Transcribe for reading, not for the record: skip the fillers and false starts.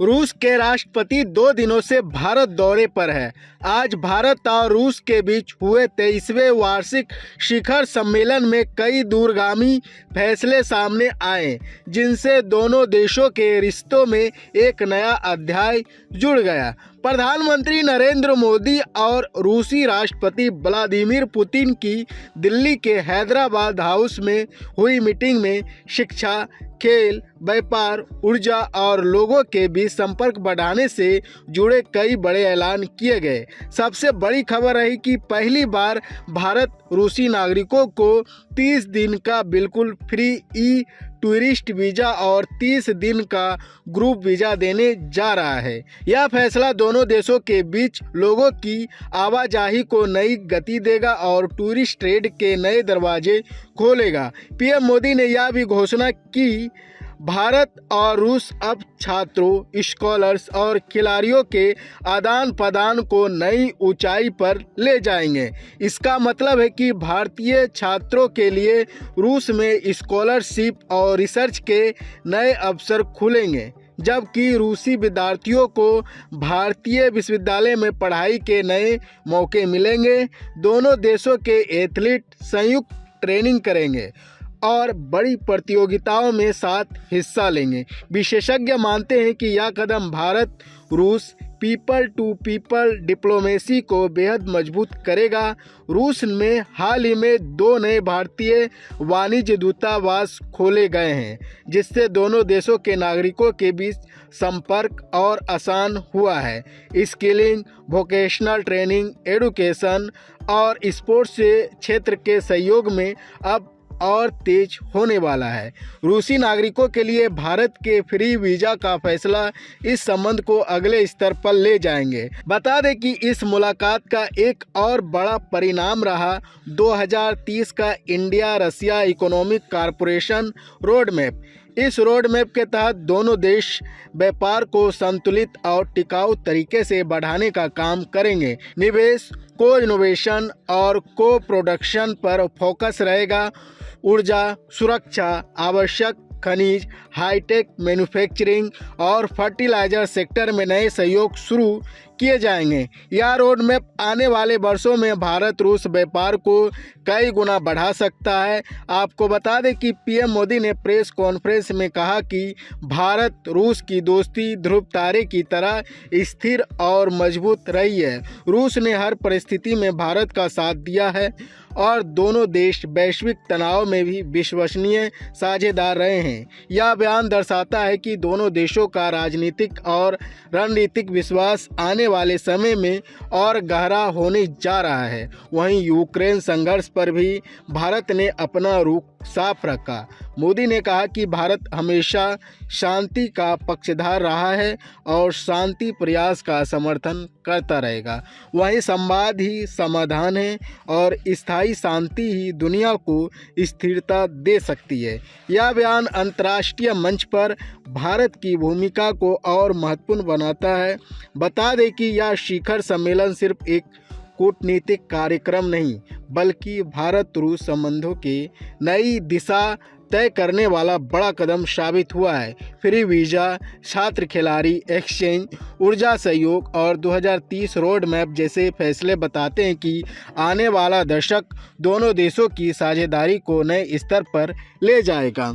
रूस के राष्ट्रपति 2 दिनों से भारत दौरे पर है। आज भारत और रूस के बीच हुए 23वें वार्षिक शिखर सम्मेलन में कई दूरगामी फैसले सामने आए, जिनसे दोनों देशों के रिश्तों में एक नया अध्याय जुड़ गया। प्रधानमंत्री नरेंद्र मोदी और रूसी राष्ट्रपति व्लादिमीर पुतिन की दिल्ली के हैदराबाद हाउस में हुई मीटिंग में शिक्षा, खेल, व्यापार, ऊर्जा और लोगों के बीच संपर्क बढ़ाने से जुड़े कई बड़े ऐलान किए गए। सबसे बड़ी खबर रही कि पहली बार भारत रूसी नागरिकों को 30 दिन का बिल्कुल फ्री टूरिस्ट वीज़ा और 30 दिन का ग्रुप वीज़ा देने जा रहा है। यह फैसला दोनों देशों के बीच लोगों की आवाजाही को नई गति देगा और टूरिस्ट ट्रेड के नए दरवाजे खोलेगा। पीएम मोदी ने यह भी घोषणा की, भारत और रूस अब छात्रों, स्कॉलर्स और खिलाड़ियों के आदान प्रदान को नई ऊंचाई पर ले जाएंगे। इसका मतलब है कि भारतीय छात्रों के लिए रूस में स्कॉलरशिप और रिसर्च के नए अवसर खुलेंगे, जबकि रूसी विद्यार्थियों को भारतीय विश्वविद्यालय में पढ़ाई के नए मौके मिलेंगे। दोनों देशों के एथलीट संयुक्त ट्रेनिंग करेंगे और बड़ी प्रतियोगिताओं में साथ हिस्सा लेंगे। विशेषज्ञ मानते हैं कि यह कदम भारत रूस पीपल टू पीपल डिप्लोमेसी को बेहद मजबूत करेगा। रूस में हाल ही में 2 नए भारतीय वाणिज्य दूतावास खोले गए हैं, जिससे दोनों देशों के नागरिकों के बीच संपर्क और आसान हुआ है। स्किलिंग, वोकेशनल ट्रेनिंग, एडुकेशन और स्पोर्ट्स क्षेत्र के सहयोग में अब और तेज होने वाला है। रूसी नागरिकों के लिए भारत के फ्री वीज़ा का फैसला इस संबंध को अगले स्तर पर ले जाएंगे। बता दें कि इस मुलाकात का एक और बड़ा परिणाम रहा 2030 का India Russia economic corporation road map. इस रोड मैप के तहत दोनों देश व्यापार को संतुलित और टिकाऊ तरीके से बढ़ाने का काम करेंगे। निवेश, को इनोवेशन और को प्रोडक्शन पर फोकस रहेगा। ऊर्जा, सुरक्षा, आवश्यक खनिज, हाईटेक मैन्युफैक्चरिंग और फर्टिलाइजर सेक्टर में नए सहयोग शुरू किए जाएंगे। यह रोड मैप आने वाले वर्षों में भारत रूस व्यापार को कई गुना बढ़ा सकता है। आपको बता दें कि पीएम मोदी ने प्रेस कॉन्फ्रेंस में कहा कि भारत रूस की दोस्ती ध्रुव तारे की तरह स्थिर और मजबूत रही है। रूस ने हर परिस्थिति में भारत का साथ दिया है और दोनों देश वैश्विक तनाव में भी विश्वसनीय साझेदार रहे हैं। यह बयान दर्शाता है कि दोनों देशों का राजनीतिक और रणनीतिक विश्वास आने वाले समय में और गहरा होने जा रहा है। वहीं यूक्रेन संघर्ष पर भी भारत ने अपना रुख साफ रखा। मोदी ने कहा कि भारत हमेशा शांति का पक्षधर रहा है और शांति प्रयास का समर्थन करता रहेगा। वहीं संवाद ही समाधान है और स्थायी शांति ही दुनिया को स्थिरता दे सकती है। यह बयान अंतर्राष्ट्रीय मंच पर भारत की भूमिका को और महत्वपूर्ण बनाता है। बता दें कि यह शिखर सम्मेलन सिर्फ एक कूटनीतिक कार्यक्रम नहीं, बल्कि भारत रूस संबंधों की नई दिशा तय करने वाला बड़ा कदम साबित हुआ है। फ्री वीज़ा, छात्र खिलाड़ी एक्सचेंज, ऊर्जा सहयोग और 2030 रोड मैप जैसे फैसले बताते हैं कि आने वाला दशक दोनों देशों की साझेदारी को नए स्तर पर ले जाएगा।